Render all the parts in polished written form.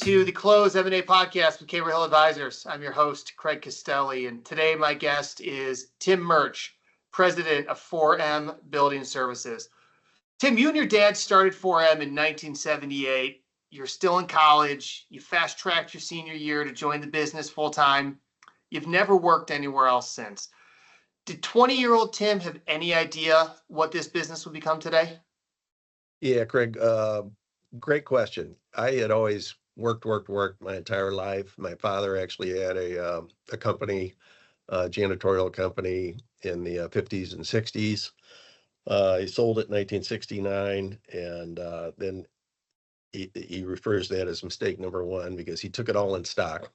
to the Close M&A podcast with Caber Hill Advisors. I'm your host, Craig Castelli, and today my guest is Tim Murch, president of 4M Building Services. Tim, you and your dad started 4M in 1978. You're still in college. You fast-tracked your senior year to join the business full-time. You've never worked anywhere else since. Did 20-year-old Tim have any idea what this business would become today? Yeah, Craig, great question. I had always worked my entire life. My father actually had a company, janitorial company in the 50s and 60s. He sold it in 1969, and then he refers to that as mistake number one because he took it all in stock.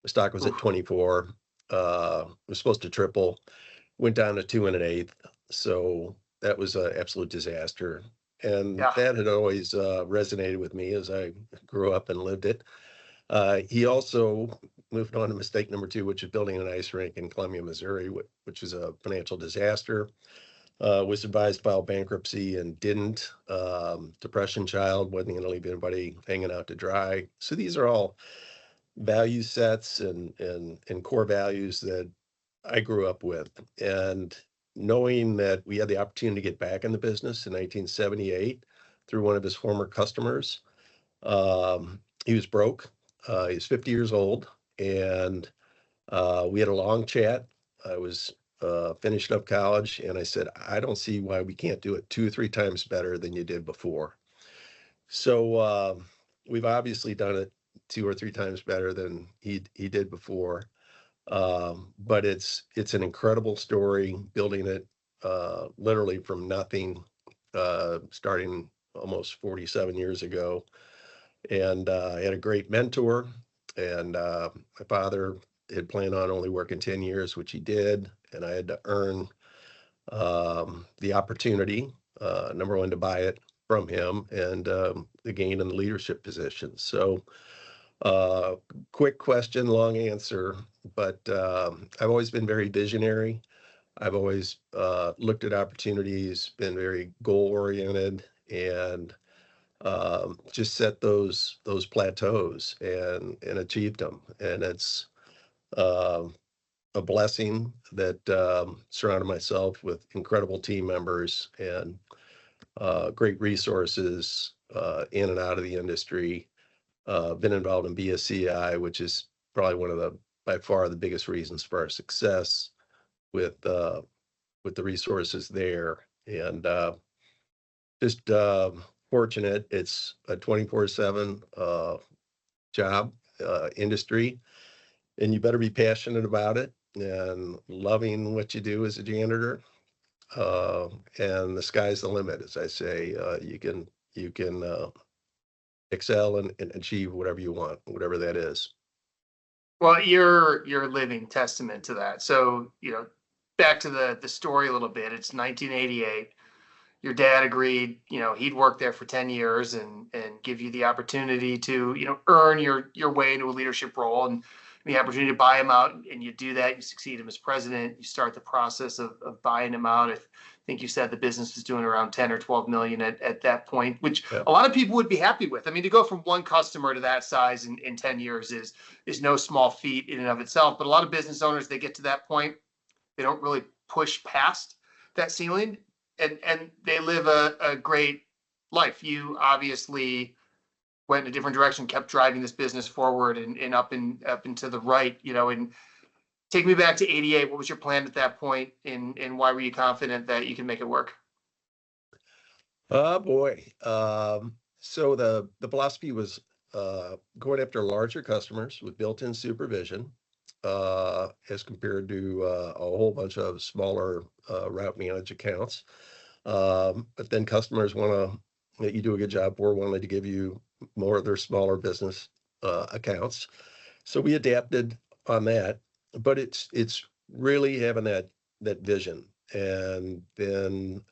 The stock was at 24, was supposed to triple, went down to 2 1/8. So that was an absolute disaster. And that had always resonated with me as I grew up and lived it. He also moved on to mistake number two, which is building an ice rink in Columbia, Missouri, which was a financial disaster. Was advised to file bankruptcy and didn't. Depression child, wasn't going to leave anybody hanging out to dry. So these are all value sets and core values that I grew up with. And knowing that we had the opportunity to get back in the business in 1978 through one of his former customers, he was broke. He was 50 years old, and we had a long chat. I was finishing up college, and I said, I don't see why we can't do it 2 or 3 times better than you did before. So we've obviously done it 2 or 3 times better than he did before. But it's an incredible story, building it literally from nothing, starting almost 47 years ago. And I had a great mentor, and my father had planned on only working 10 years, which he did. And I had to earn the opportunity, number one, to buy it from him, and the gain in the leadership position. So quick question, long answer, but I've always been very visionary. I've always looked at opportunities, been very goal-oriented, and just set those plateaus and achieved them. And it's a blessing that surrounded myself with incredible team members and great resources in and out of the industry. Been involved in BSCI, which is probably one of by far the biggest reasons for our success with the resources there. And just fortunate. It's a 24/7 job, industry, and you better be passionate about it and loving what you do as a janitor. And the sky's the limit, as I say. You can excel and achieve whatever you want, whatever that is. Well, you're a living testament to that. So, back to the story a little bit. It's 1988. Your dad agreed, he'd work there for 10 years and give you the opportunity to, earn your way into a leadership role, and the opportunity to buy him out. And you do that, you succeed him as president, you start the process of buying him out. I think you said the business was doing around 10 or 12 million at that point, which a lot of people would be happy with. I mean, to go from one customer to that size in 10 years is no small feat in and of itself. But a lot of business owners, they get to that point, they don't really push past that ceiling, and they live a great life. You obviously went in a different direction, kept driving this business forward and up and to the right, and take me back to 88. What was your plan at that point, and why were you confident that you can make it work? Oh boy. So the philosophy was going after larger customers with built-in supervision, as compared to a whole bunch of smaller route managed accounts. But then customers that you do a good job for, wanted to give you more of their smaller business accounts. So we adapted on that, but it's really having that vision, and then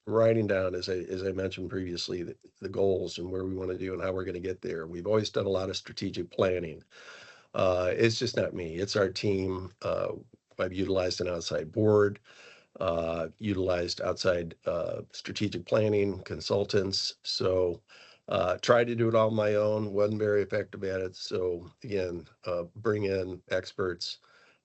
writing down, as I mentioned previously, the goals and where we want to do and how we're going to get there. We've always done a lot of strategic planning. It's just not me, it's our team. I've utilized an outside board, utilized outside strategic planning consultants. So Tried to do it all on my own, wasn't very effective at it. So again, bring in experts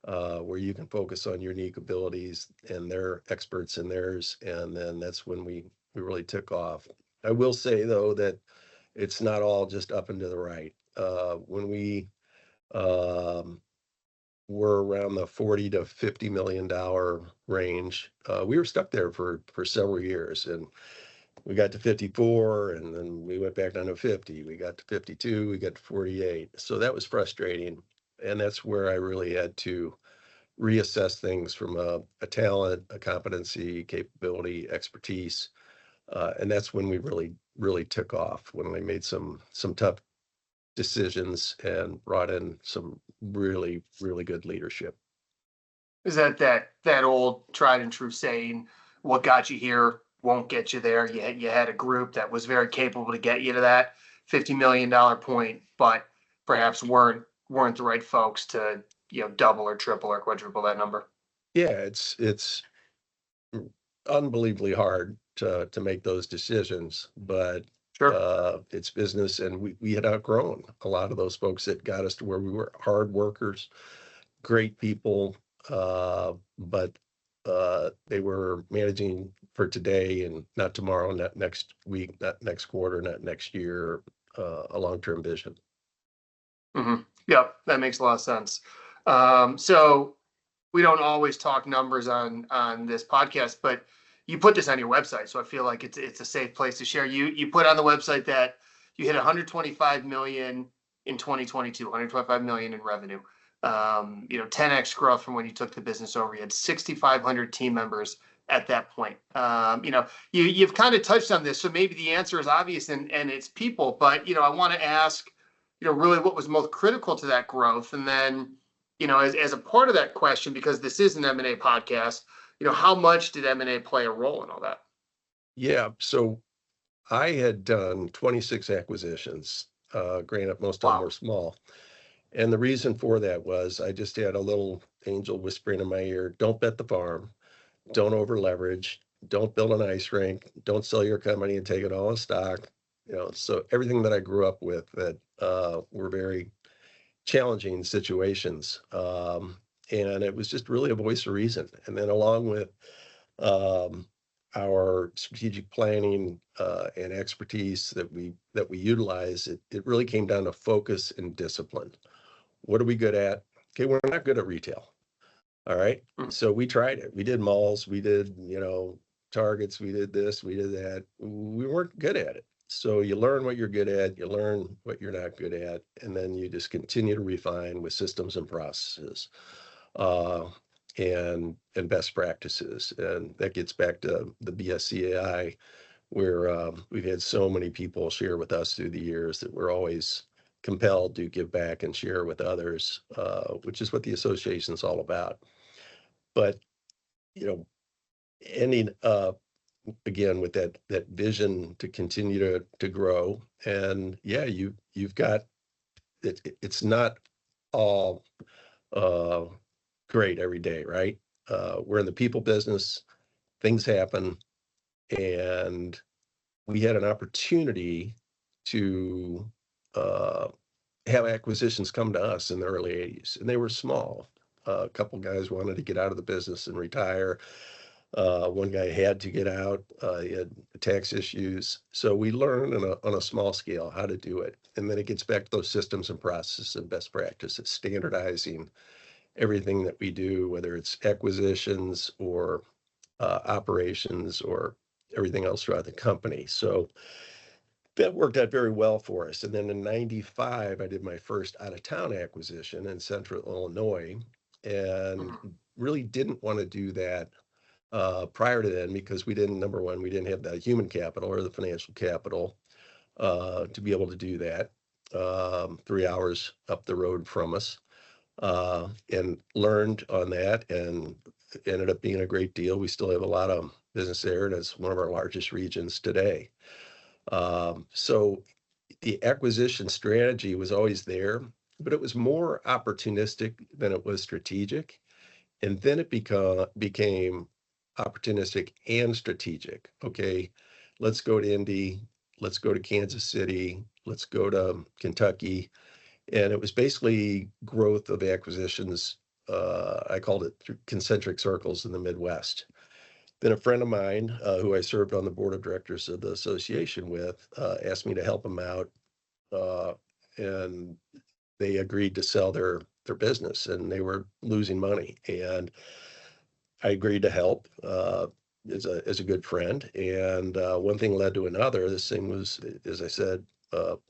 where you can focus on your unique abilities and they're experts in theirs. And then that's when we really took off. I will say though that it's not all just up and to the right. When we um, were around the 40 to $50 million range, we were stuck there for several years, and we got to 54, and then we went back down to 50. We got to 52, we got to 48. So that was frustrating, and that's where I really had to reassess things from a talent, a competency, capability, expertise. And that's when we really took off, when we made some tough decisions and brought in some really good leadership. Is that old tried and true saying, "What got you here won't get you there." You had a group that was very capable to get you to that $50 million point, but perhaps weren't the right folks to double or triple or quadruple that number. Yeah, it's unbelievably hard to make those decisions, but Sure. it's business, and we had outgrown a lot of those folks that got us to where we were. Hard workers, great people, but they were managing for today and not tomorrow, not next week, not next quarter, not next year, a long-term vision. Yep, that makes a lot of sense. So we don't always talk numbers on this podcast, but you put this on your website, so I feel like it's a safe place to share. You put on the website that you hit 125 million in 2022, 125 million in revenue. 10x growth from when you took the business over. You had 6,500 team members at that point. You've kind of touched on this, so maybe the answer is obvious and it's people. But I want to ask, really what was most critical to that growth, and then as a part of that question, because this is an M&A podcast, how much did M&A play a role in all that? Yeah, so I had done 26 acquisitions. Granted, most of them were Wow. small. And the reason for that was I just had a little angel whispering in my ear, don't bet the farm, don't over leverage, don't build an ice rink, don't sell your company and take it all in stock. So everything that I grew up with that were very challenging situations. And it was just really a voice of reason. And then along with um, our strategic planning and expertise that we utilize, it really came down to focus and discipline. What are we good at? Okay, we're not good at retail. All right. Mm. So we tried it. We did malls, we did, Targets, we did this, we did that. We weren't good at it. So you learn what you're good at, you learn what you're not good at, and then you just continue to refine with systems and processes uh, and best practices. And that gets back to the BSCAI, where we've had so many people share with us through the years that we're always compelled to give back and share with others, which is what the association is all about. But you know, ending up again with that vision to continue to grow, and yeah, you've got it's not all uh, great every day, right? We're in the people business, things happen, and we had an opportunity to uh, have acquisitions come to us in the early 80s, and they were small. A couple guys wanted to get out of the business and retire. One guy had to get out. He had tax issues. So we learned on a small scale how to do it. And then it gets back to those systems and processes and best practices, standardizing everything that we do, whether it's acquisitions or operations or everything else throughout the company. So that worked out very well for us. And then in 95, I did my first out of town acquisition in central Illinois and Mhm. really didn't want to do that prior to then because we didn't, number one, we didn't have the human capital or the financial capital to be able to do that 3 hours up the road from us, and learned on that, and it ended up being a great deal. We still have a lot of business there, and it's one of our largest regions today. So the acquisition strategy was always there, but it was more opportunistic than it was strategic. And then it became opportunistic and strategic. Okay, let's go to Indy. let's go to Kansas City, let's go to Kentucky. And it was basically growth of acquisitions. I called it through concentric circles in the Midwest. Then a friend of mine, who I served on the board of directors of the association with, asked me to help him out, uh, and they agreed to sell their business, and they were losing money. And I agreed to help, as a good friend. And one thing led to another. This thing was, as I said,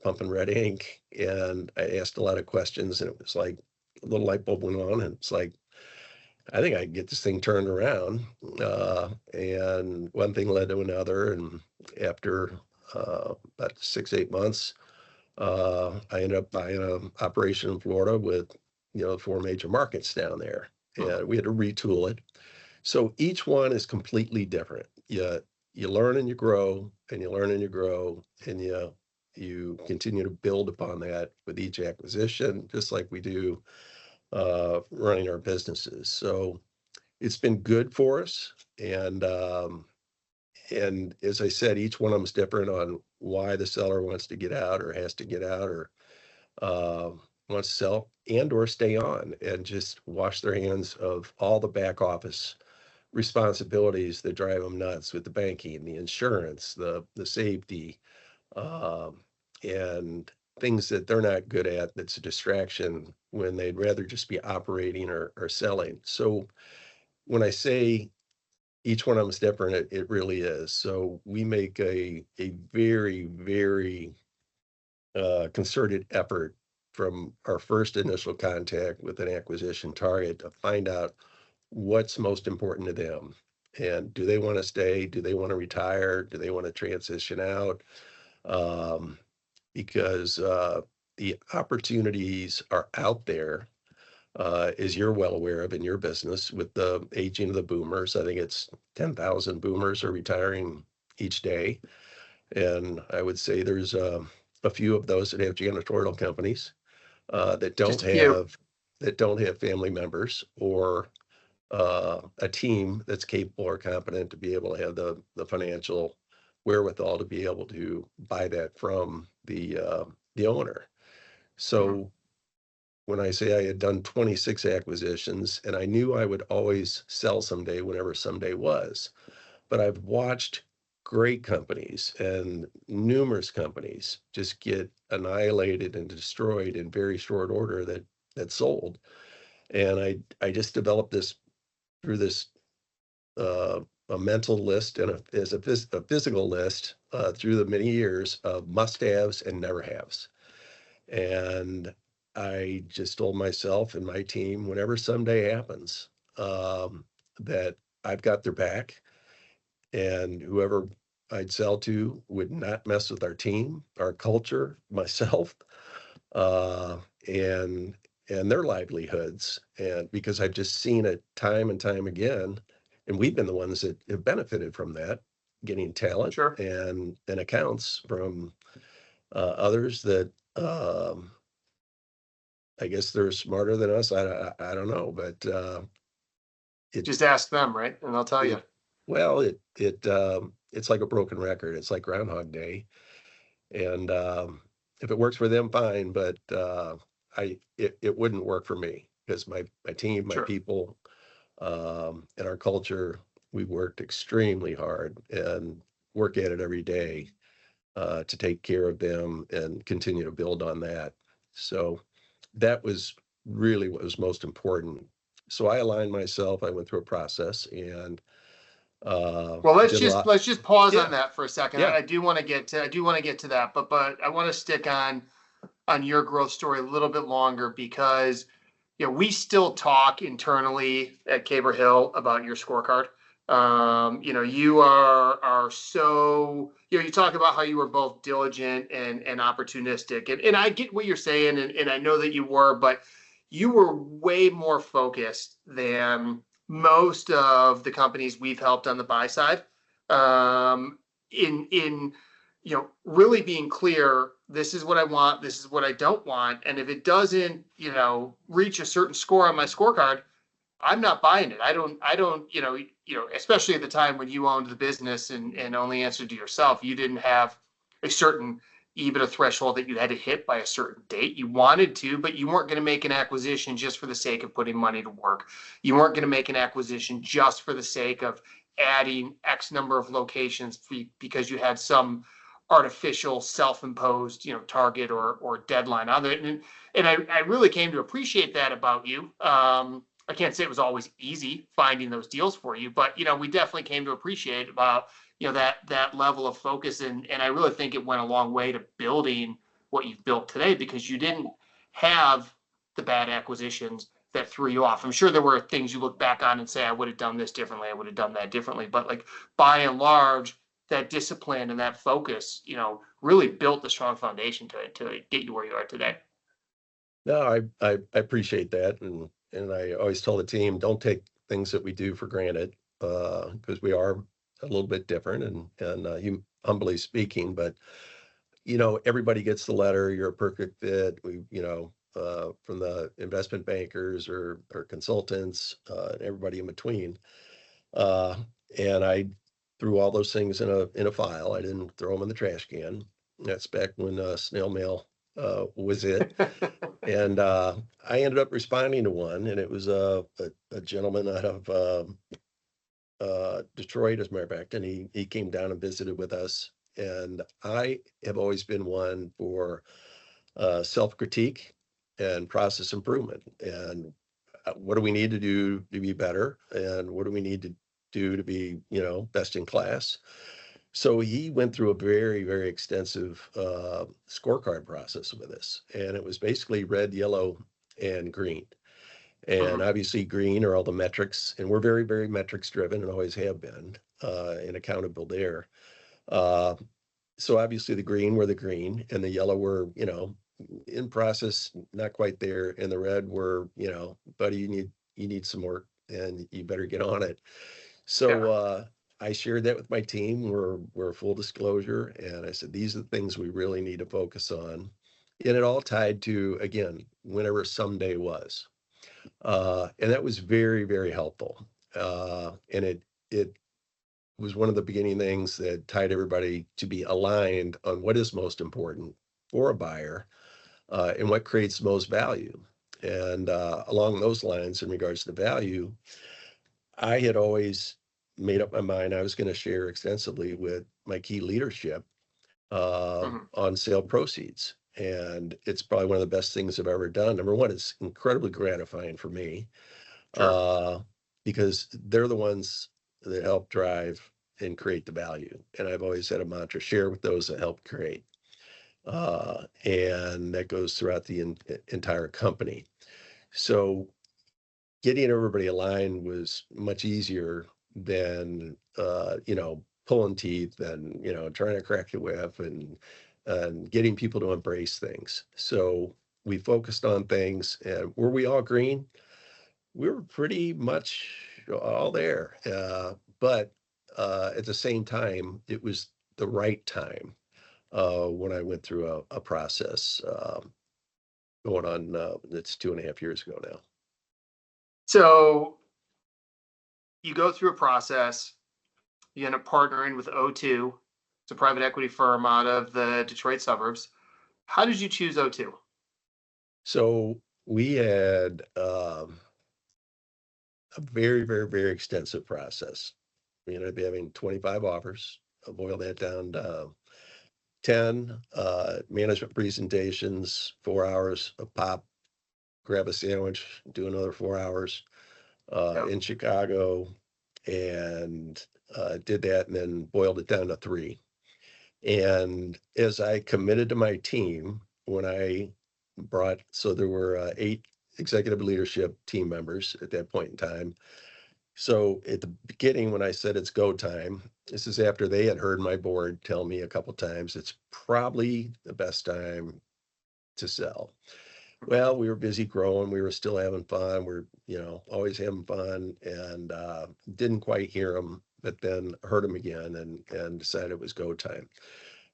pumping red ink, and I asked a lot of questions, and it was like a little light bulb went on, and it's like, I think I can get this thing turned around. And one thing led to another, and after about 6, 8 months, I ended up buying an operation in Florida with, 4 major markets down there, Hmm. and we had to retool it. So each one is completely different. You learn and you grow, and you learn and you grow, and you continue to build upon that with each acquisition, just like we do running our businesses. So it's been good for us, and as I said, each one of them is different on why the seller wants to get out or has to get out, or uh, wants to sell and or stay on and just wash their hands of all the back office responsibilities that drive them nuts with the banking, the insurance, the safety, um, and things that they're not good at. That's a distraction when they'd rather just be operating or selling. So when I say each one of them is different, it really is. So we make a very, very concerted effort from our first initial contact with an acquisition target to find out what's most important to them. And do they want to stay? Do they want to retire? Do they want to transition out? Um, because the opportunities are out there, as you're well aware of in your business, with the aging of the boomers. I think it's 10,000 boomers are retiring each day. And I would say there's a few of those that have janitorial companies that Just don't a few. have family members or a team that's capable or competent to be able to have the financial wherewithal to be able to buy that from the owner. Mhm. So when I say I had done 26 acquisitions, and I knew I would always sell someday, whenever someday was, but I've watched great companies and numerous companies just get annihilated and destroyed in very short order that sold. And I just developed this through this uh, a mental list and a physical list through the many years of must-haves and never-haves. And I just told myself and my team, whenever someday happens, that I've got their back, and whoever I'd sell to would not mess with our team, our culture, myself, uh, and their livelihoods. And because I've just seen it time and time again, and we've been the ones that have benefited from that, getting talent Sure. and accounts from others that I guess they're smarter than us. I don't know, but it Just ask them, right? And they'll tell you. it well it's like a broken record. It's like Groundhog Day, and if it works for them, fine. But it wouldn't work for me because my team, my Sure. people, and our culture, we worked extremely hard and work at it every day to take care of them and continue to build on that. So that was really what was most important. So I aligned myself. I went through a process and Well, did a lot. let's just pause on Yeah, that for a second. yeah. I do want to get to that, but I want to stick on your growth story a little bit longer because we still talk internally at Caber Hill about your scorecard. You are so you talk about how you were both diligent and opportunistic, and I get what you're saying, and I know that you were, but you were way more focused than most of the companies we've helped on the buy side. In really being clear, this is what I want, this is what I don't want. And if it doesn't, reach a certain score on my scorecard, I'm not buying it. I don't, especially at the time when you owned the business and only answered to yourself, you didn't have a certain EBITDA threshold that you had to hit by a certain date. You wanted to, but you weren't going to make an acquisition just for the sake of putting money to work. You weren't going to make an acquisition just for the sake of adding X number of locations because you had some artificial self-imposed, target or deadline on it. And I really came to appreciate that about you. I can't say it was always easy finding those deals for you, but we definitely came to appreciate about that level of focus, and I really think it went a long way to building what you've built today, because you didn't have the bad acquisitions that threw you off. I'm sure there were things you look back on and say, I would have done this differently, I would have done that differently, but like by and large, that discipline and that focus, really built the strong foundation to get you where you are today. No, I appreciate that, and I always tell the team, don't take things that we do for granted, because we are a little bit different, humbly speaking, but everybody gets the letter. You're a perfect fit. From the investment bankers or consultants, and everybody in between. Uh, and I threw all those things in a file. I didn't throw them in the trash can. That's back when snail mail was it. And I ended up responding to one, and it was a gentleman out of Detroit, as a matter of fact, and he came down and visited with us. And I have always been one for self-critique and process improvement. And what do we need to do to be better? And what do we need to do to be, best in class? So he went through a very, very extensive scorecard process with us. And it was basically red, yellow, and green. And Mhm. obviously green are all the metrics, and we're very, very metrics driven and always have been, and accountable there. Uh, so obviously the green were the green, and the yellow were, in process, not quite there, and the red were, buddy, you need some work and you better get on it. So Yeah. I shared that with my team. We're full disclosure, and I said these are the things we really need to focus on. And it all tied to, again, whenever someday was. And that was very, very helpful. And it was one of the beginning things that tied everybody to be aligned on what is most important for a buyer, and what creates the most value. And along those lines, in regards to value, I had always made up my mind I was going to share extensively with my key leadership Mhm. on sale proceeds. And it's probably one of the best things I've ever done. Number one, it's incredibly gratifying for me, Sure. uh, because they're the ones that help drive and create the value. And I've always had a mantra: share with those that help create. And that goes throughout the entire company. So getting everybody aligned was much easier than, pulling teeth and, trying to crack the whip and getting people to embrace things. So we focused on things, and were we all green? We were pretty much all there. But at the same time, it was the right time when I went through a process, going on, it's 2.5 years ago now. So you go through a process, you end up partnering with O2. It's a private equity firm out of the Detroit suburbs. How did you choose O2? So we had a very, very, very extensive process. We ended up having 25 offers. I boiled that down to 10 management presentations, 4 hours of pop, grab a sandwich, do another 4 hours Yep. in Chicago, and did that, and then boiled it down to three. And as I committed to my team, when I so there were 8 executive leadership team members at that point in time. So at the beginning, when I said it's go time, this is after they had heard my board tell me a couple times it's probably the best time to sell. Well, we were busy growing. We were still having fun. We're, always having fun, and didn't quite hear them, but then heard them again, and decided it was go time.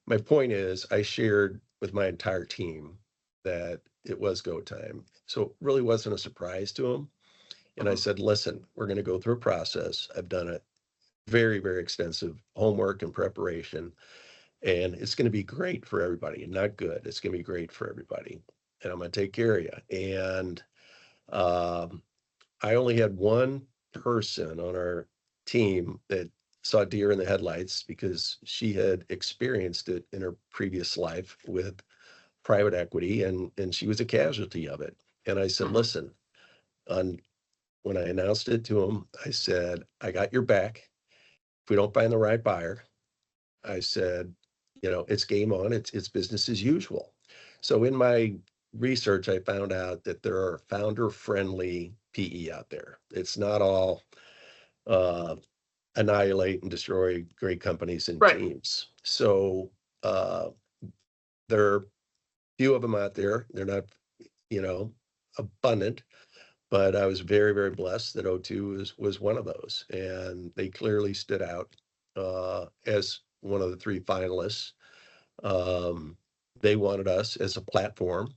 My point is, I shared with my entire team that it was go time. So it really wasn't a surprise to them. And I Mhm. said, listen, we're going to go through a process. I've done a very, very extensive homework and preparation. and it's going to be great for everybody, and not good. It's going to be great for everybody, and I'm going to take care of you. And um, I only had one person on our team that saw deer in the headlights because she had experienced it in her previous life with private equity, and she was a casualty of it. And I said, Mhm. listen, on when I announced it to him, I said, I got your back. If we don't find the right buyer, I said, it's game on. It's business as usual. So in my research, I found out that there are founder friendly PE out there. It's not all uh, annihilate and destroy great companies and Right. teams. So uh, there are few of them out there. They're not, you know, abundant, but I was very, very blessed that O2 was one of those, and they clearly stood out as one of the three finalists. Um, they wanted us as a platform.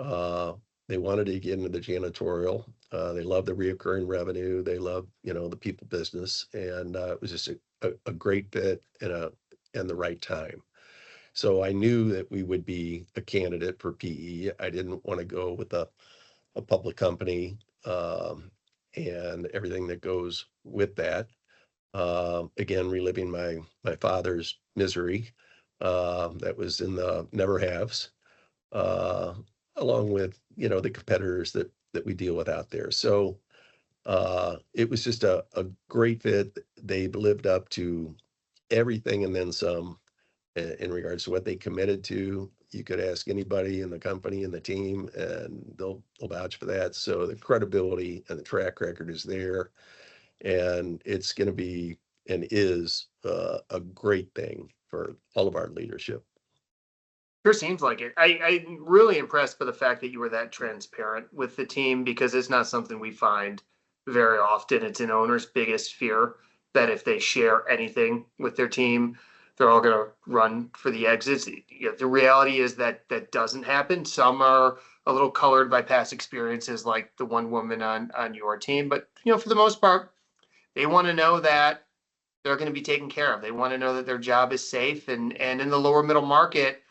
Uh, they wanted to get into the janitorial. They love the reoccurring revenue. They love, the people business, and it was just a great fit and the right time. So I knew that we would be a candidate for PE. I didn't want to go with a public company and everything that goes with that. Again, reliving my father's misery that was in the never haves, uh, along with the competitors that we deal with out there. So it was just a great fit. They lived up to everything and then some in regards to what they committed to. You could ask anybody in the company and the team, and they'll vouch for that. So the credibility and the track record is there, and it's going to be and is a great thing for all of our leadership. Sure seems like it. I'm really impressed by the fact that you were that transparent with the team because it's not something we find very often. It's an owner's biggest fear that if they share anything with their team, they're all going to run for the exits. The reality is that that doesn't happen. Some are a little colored by past experiences, like the one woman on your team, but for the most part, they want to know that they're going to be taken care of. They want to know that their job is safe, and in the lower middle market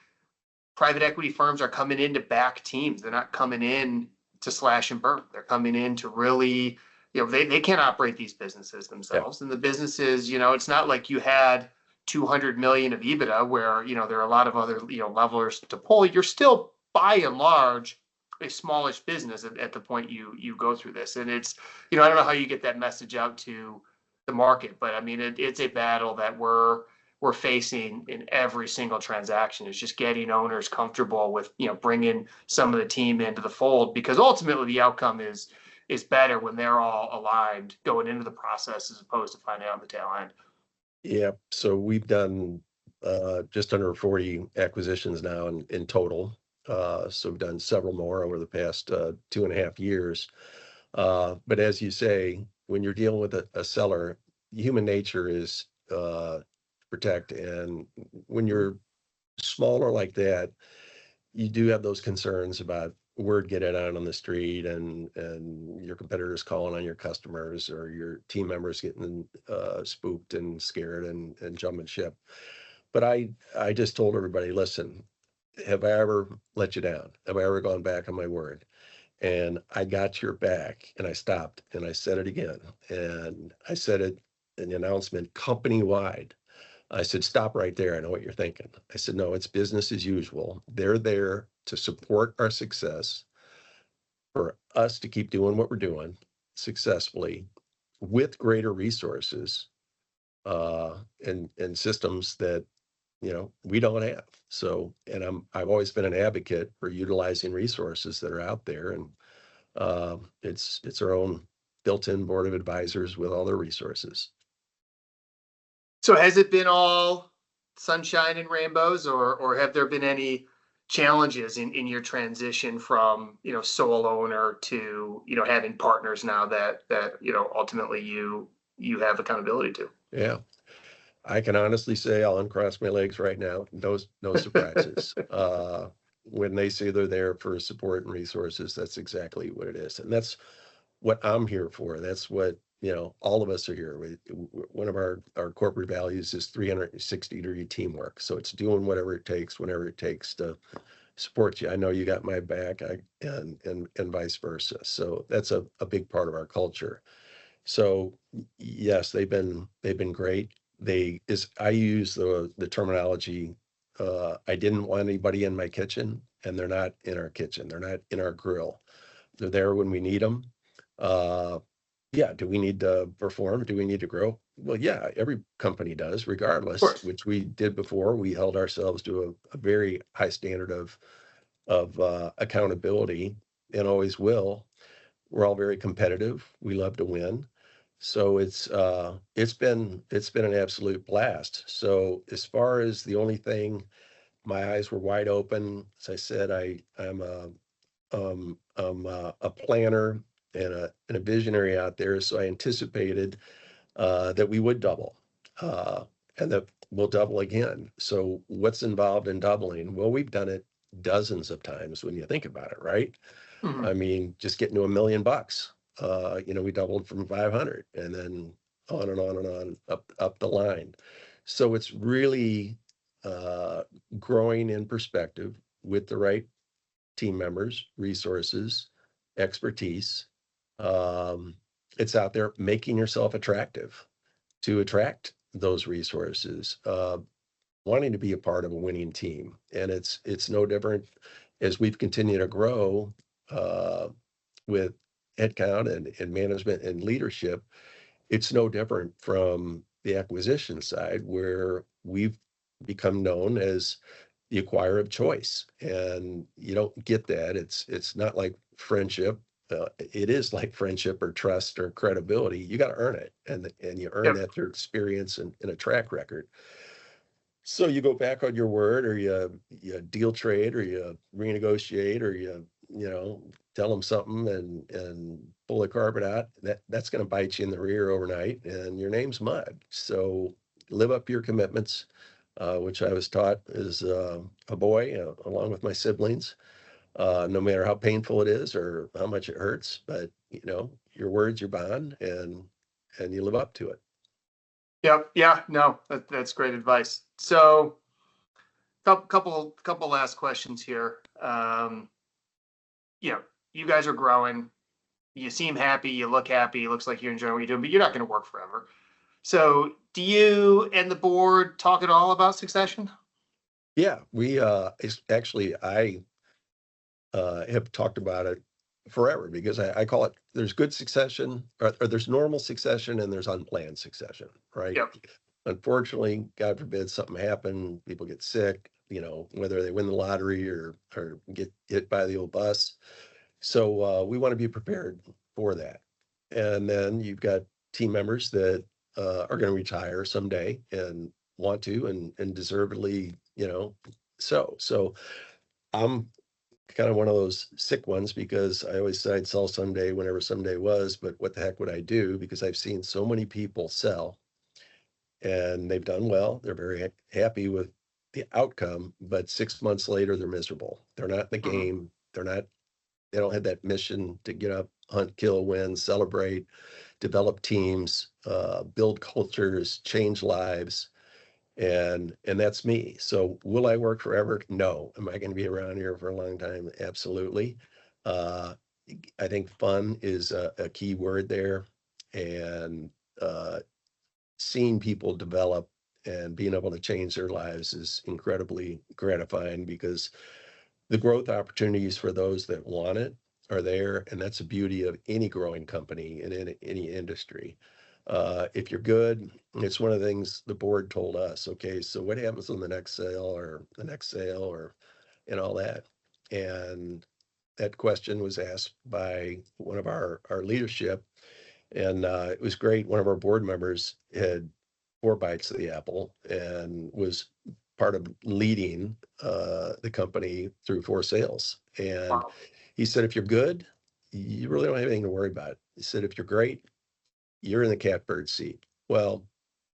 private equity firms are coming in to back teams. They're not coming in to slash and burn. They're coming in to really, they can't operate these businesses Yeah. themselves. And the businesses, it's not like you had 200 million of EBITDA where, there are a lot of other, levelers to pull. You're still by and large a smallish business at the point you go through this. And it's, I don't know how you get that message out to the market, but I mean, it's a battle that we're facing in every single transaction is just getting owners comfortable with bringing some of the team into the fold, because ultimately the outcome is better when they're all aligned going into the process as opposed to finding out on the tail end. Yeah. So we've done just under 40 acquisitions now in total. So we've done several more over the past 2.5 years. But as you say, when you're dealing with a seller, human nature is protect. And when you're smaller like that, you do have those concerns about word getting out on the street, and your competitors calling on your customers, or your team members getting spooked and scared and jumping ship. But I just told everybody, listen, have I ever let you down? Have I ever gone back on my word? And I got your back, and I stopped, and I said it again, and I said it in the announcement company wide. I said, stop right there. I know what you're thinking. I said, no, it's business as usual. They're there to support our success, for us to keep doing what we're doing successfully with greater resources and systems that we don't have. So, and I've always been an advocate for utilizing resources that are out there, and it's our own built-in board of advisors with all their resources. So has it been all sunshine and rainbows, or have there been any challenges in your transition from sole owner to having partners now that ultimately you have accountability to? Yeah. I can honestly say I'll uncross my legs right now. No surprises. When they say they're there for support and resources, that's exactly what it is. And that's what I'm here for. That's what all of us are here. One of our corporate values is 360-degree teamwork. So it's doing whatever it takes, whenever it takes to support you. I know you got my back, and vice versa. So that's a big part of our culture. So yes, they've been great. I use the terminology, I didn't want anybody in my kitchen, and they're not in our kitchen. They're not in our grill. They're there when we need them. Uh, yeah, do we need to perform? Do we need to grow? Well, yeah, every company does, Of regardless, course. which we did before. We held ourselves to a very high standard of accountability, and always will. We're all very competitive. We love to win. So it's been an absolute blast. So as far as the only thing, my eyes were wide open. As I said, I'm a planner and a visionary out there. So I anticipated that we would double, uh, and that we'll double again. So what's involved in doubling? Well, we've done it dozens of times when you think about it, right? Mhm. I mean, just getting to $1 million. We doubled from 500, and then on and on and on up the line. So it's really uh, growing in perspective with the right team members, resources, expertise. Um, it's out there making yourself attractive to attract those resources, wanting to be a part of a winning team. And it's no different as we've continued to grow uh, with headcount and management and leadership. It's no different from the acquisition side, where we've become known as the acquirer of choice. And you don't get that. It's not like friendship. It is like friendship or trust or credibility. You got to earn it, and you earn Yep. that through experience and a track record. So you go back on your word, or you deal trade, or you renegotiate, or tell them something and pull the carpet out. That's going to bite you in the rear overnight, and your name's mud. So live up your commitments, which I was taught as a boy, along with my siblings. No matter how painful it is or how much it hurts, but your word's your bond, and you live up to it. Yep. Yeah. No, that's great advice. So, couple last questions here. You know, you guys are growing. You seem happy. You look happy. It looks like you're enjoying what you're doing, but you're not going to work forever. So, do you and the board talk at all about succession? Yeah, actually, I have talked about it forever, because I call it, there's good succession, or there's normal succession, and there's unplanned succession, right? Yep. Unfortunately, God forbid something happen, people get sick, whether they win the lottery or get hit by the old bus. So we want to be prepared for that. And then you've got team members that are going to retire someday and want to, and deservedly, so I'm kind of one of those sick ones, because I always said I'd sell someday, whenever someday was, but what the heck would I do? Because I've seen so many people sell, and they've done well. They're very happy with the outcome, but 6 months later, they're miserable. They're not in the Mhm. game. They don't have that mission to get up, hunt, kill, win, celebrate, develop teams, build cultures, change lives. And that's me. So will I work forever? No. Am I going to be around here for a long time? Absolutely. Uh, I think fun is a key word there, and uh, seeing people develop and being able to change their lives is incredibly gratifying, because the growth opportunities for those that want it are there, and that's the beauty of any growing company in any industry. If you're good, it's one of the things the board told us. Okay, so what happens on the next sale, or the next sale, or and all that? And that question was asked by one of our leadership, and it was great. One of our board members had 4 bites of the apple and was part of leading the company through 4 sales. And Wow. he said, if you're good, you really don't have anything to worry about. He said, if you're great, you're in the catbird seat. Well,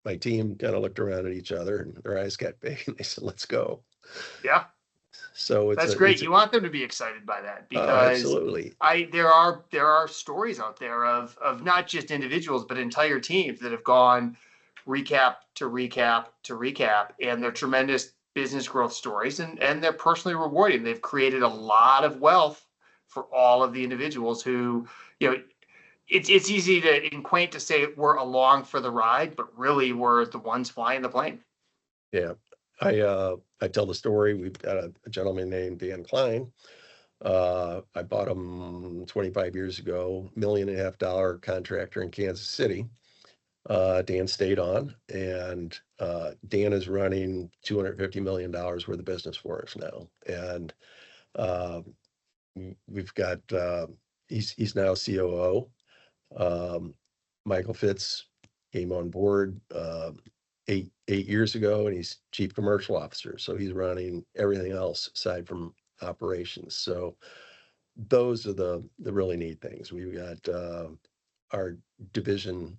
my team kind of looked around at each other, and their eyes got big, and they said, let's go. Yeah. So That's great. it's a, You want them to be excited by that oh, because absolutely. there are stories out there of not just individuals but entire teams that have gone recap to recap to recap, and they're tremendous business growth stories, and they're personally rewarding. They've created a lot of wealth for all of the individuals who, you know, it's easy to and quaint to say we're along for the ride, but really we're the ones flying the plane. Yeah. I tell the story. We've got a gentleman named Dan Klein. I bought him 25 years ago, $1.5 million contractor in Kansas City. Dan stayed on, and Dan is running $250 million worth of business for us now. And uh, we've got he's now COO. Michael Fitz came on board 8 years ago, and he's chief commercial officer. So he's running everything else aside from operations. So those are the really neat things. We've got our division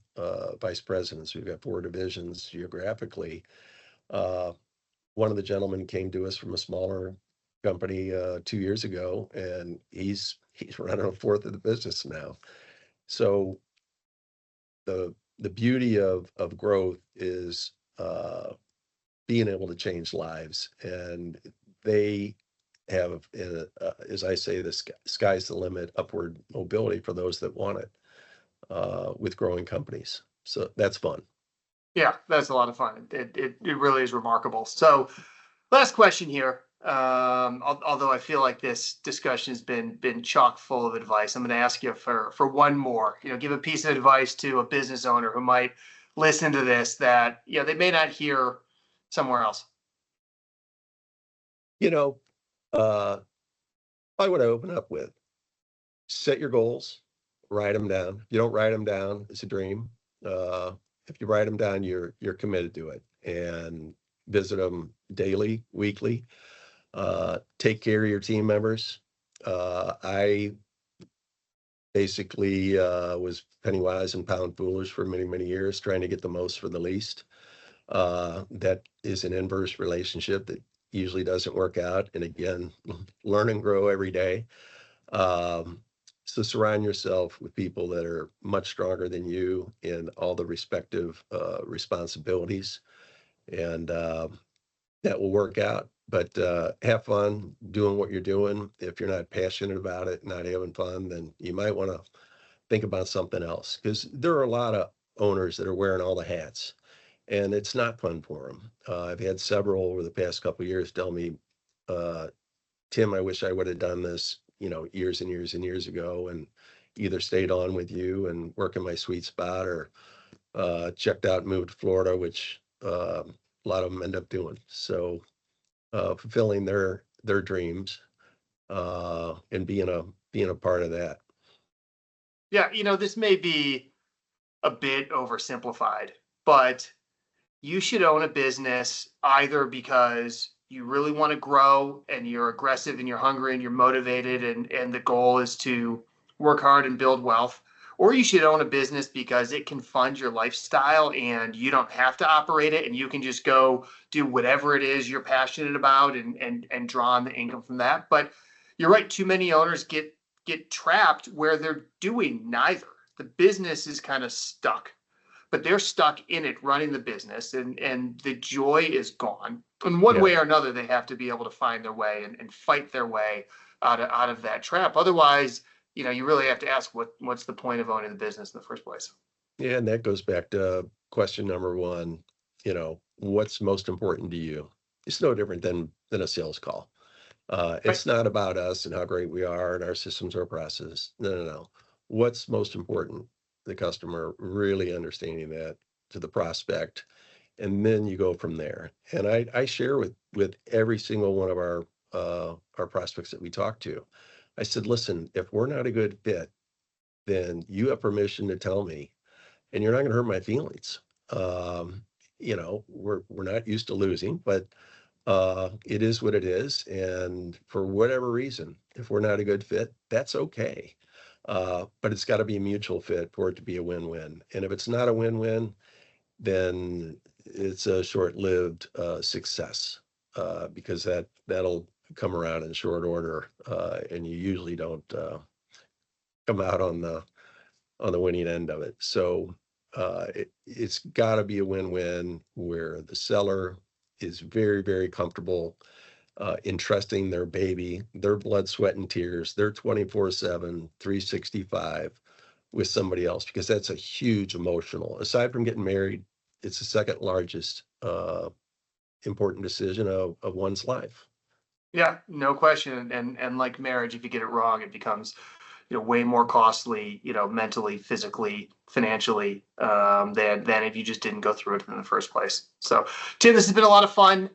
vice presidents. We've got 4 divisions geographically. Uh, One of the gentlemen came to us from a smaller company 2 years ago, and he's running a fourth of the business now. So the beauty of growth is being able to change lives, and they have, as I say, the sky's the limit, upward mobility for those that want it with growing companies. So that's fun. Yeah, that's a lot of fun. It really is remarkable. So, last question here. Although I feel like this discussion has been chock full of advice, I'm going to ask you for one more. Give a piece of advice to a business owner who might listen to this that they may not hear somewhere else. You know, uh, I would open up with set your goals, write them down. If you don't write them down, it's a dream. Uh, if you write them down, you're committed to it, and visit them daily, weekly. Take care of your team members. I basically was penny wise and pound foolish for many, many years, trying to get the most for the least. That is an inverse relationship that usually doesn't work out. And again, learn and grow every day. Um, so surround yourself with people that are much stronger than you in all the respective responsibilities, and that will work out. But have fun doing what you're doing. If you're not passionate about it, not having fun, then you might want to think about something else, because there are a lot of owners that are wearing all the hats, and it's not fun for them. I've had several over the past couple of years tell me, uh, Tim, I wish I would have done this, years and years and years ago, and either stayed on with you and work in my sweet spot, or checked out and moved to Florida, which a lot of them end up doing. So fulfilling their dreams and being a part of that. Yeah, this may be a bit oversimplified, but you should own a business either because you really want to grow and you're aggressive and you're hungry and you're motivated, and the goal is to work hard and build wealth, or you should own a business because it can fund your lifestyle and you don't have to operate it, and you can just go do whatever it is you're passionate about and draw on the income from that. But you're right, too many owners get trapped where they're doing neither. The business is kind of stuck, but they're stuck in it running the business, and the joy is gone. In one Yeah. way or another, they have to be able to find their way and fight their way out of that trap. Otherwise, you really have to ask what's the point of owning the business in the first place. Yeah, and that goes back to question number one, what's most important to you? It's no different than a sales call. Right. It's not about us and how great we are and our systems or processes. No, no, no. What's most important? The customer really understanding that to the prospect, and then you go from there. And I share with every single one of our prospects that we talk to. I said, listen, if we're not a good fit, then you have permission to tell me, and you're not going to hurt my feelings. Um, we're not used to losing, but it is what it is. And for whatever reason, if we're not a good fit, that's okay. But it's got to be a mutual fit for it to be a win-win. And if it's not a win-win, then it's a short-lived success, because that'll come around in short order, and you usually don't come out on the winning end of it. So it's got to be a win-win where the seller is very, very comfortable entrusting their baby, their blood, sweat, and tears, their 24/7, 365 with somebody else, because that's a huge emotional. Aside from getting married, it's the second largest important decision of one's life. Yeah, no question. And like marriage, if you get it wrong, it becomes, way more costly, mentally, physically, financially, than if you just didn't go through it in the first place. So, Tim, this has been a lot of fun.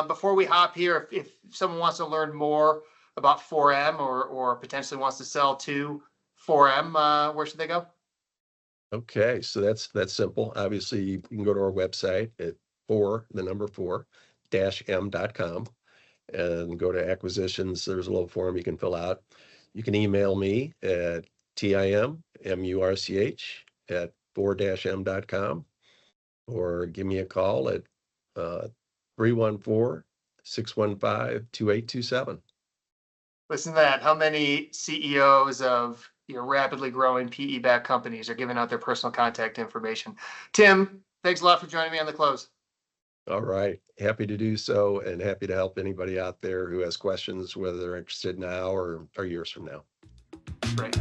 Before we hop here, if someone wants to learn more about 4M, or potentially wants to sell to 4M, where should they go? Okay, so that's simple. Obviously, you can go to our website at the number 4-m.com, and go to acquisitions. There's a little form you can fill out. You can email me at timurch@4-m.com, or give me a call at 314-615-2827. Listen to that. How many CEOs of rapidly growing PE-backed companies are giving out their personal contact information? Tim, thanks a lot for joining me on the close. All right. Happy to do so, and happy to help anybody out there who has questions, whether they're interested now or years from now. Great.